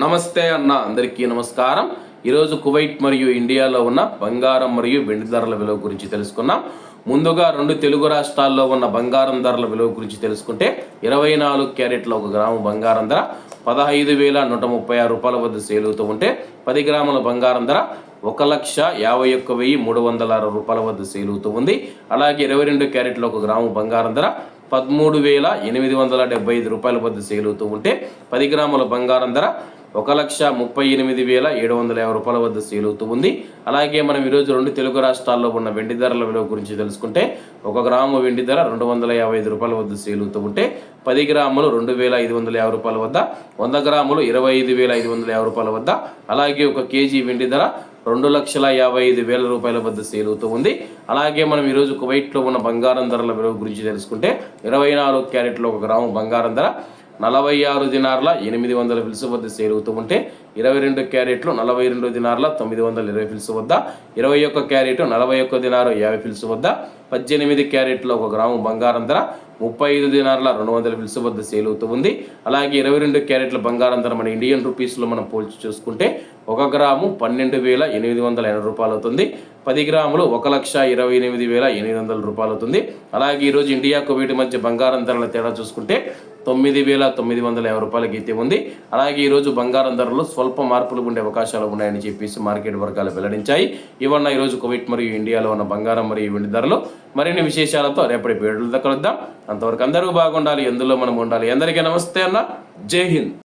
నమస్తే అన్న, అందరికీ నమస్కారం. ఈరోజు కువైట్ మరియు ఇండియాలో ఉన్న బంగారం మరియు వెండి ధరల విలువ గురించి తెలుసుకున్నాం. ముందుగా రెండు తెలుగు రాష్ట్రాల్లో ఉన్న బంగారం ధరల విలువ గురించి తెలుసుకుంటే 24 క్యారెట్ల 1 గ్రాము బంగారం ధర 15,136 రూపాయల వద్ద సేల్ అవుతూ ఉంటే 10 గ్రాముల బంగారం ధర 1,51,306 రూపాయల వద్ద సేల్ అవుతూ ఉంది. అలాగే 22 క్యారెట్ల 1 గ్రాము బంగారం ధర 13,875 రూపాయల వద్ద సేల్ అవుతూ ఉంటే 10 గ్రాముల బంగారం ధర 1,38,750 రూపాయల వద్ద సేల్ అవుతూ ఉంది. అలాగే మనం ఈరోజు రెండు తెలుగు రాష్ట్రాల్లో ఉన్న వెండి ధరల విలువ గురించి తెలుసుకుంటే 1 గ్రాము వెండి ధర 255 రూపాయల వద్ద సేల్ అవుతూ ఉంటే 10 గ్రాములు 2,550 రూపాయల వద్ద, 100 గ్రాములు 25,550 రూపాయల వద్ద, అలాగే 1 కేజీ వెండి ధర 2,55,000 రూపాయల వద్ద సేల్ అవుతూ ఉంది. అలాగే మనం ఈరోజు కువైట్లో ఉన్న బంగారం ధరల విలువ గురించి తెలుసుకుంటే 24 క్యారెట్ల 1 గ్రాము బంగారం ధర 46 దినార్ల 800 ఫిల్స్ వద్ద సేల్ అవుతూ ఉంటే 22 క్యారెట్లు 42 దినార్ల 920 ఫిల్స్ వద్ద, 21 క్యారెట్ 41 దినారు 50 ఫిల్స్ వద్ద, 18 క్యారెట్ల 1 గ్రాము బంగారం ధర 35 దినార్ల 200 ఫిల్స్ వద్ద సేల్ అవుతూ ఉంది. అలాగే 22 క్యారెట్ల బంగారం ధర మన ఇండియన్ రూపీస్లో మనం పోల్చి చూసుకుంటే 1 గ్రాము 12,880 రూపాయలు అవుతుంది. 10 గ్రాములు 1,28,800 రూపాయలు అవుతుంది. అలాగే ఈరోజు ఇండియా కువైట్ మధ్య బంగారం ధరల తేడా చూసుకుంటే 9,950 రూపాయలకి అయితే ఉంది. అలాగే ఈరోజు బంగారం ధరలు స్వల్ప మార్పులు ఉండే అవకాశాలు ఉన్నాయని చెప్పేసి మార్కెట్ వర్గాలు వెల్లడించాయి. ఇవన్న ఈరోజు కువైట్ మరియు ఇండియాలో ఉన్న బంగారం మరియు వెండి ధరలు. మరిన్ని విశేషాలతో రేపటి వీడియోలో కలుద్దాం. అంతవరకు అందరూ బాగుండాలి, ఎందులో మనం ఉండాలి. అందరికీ నమస్తే అన్న, జై హింద్.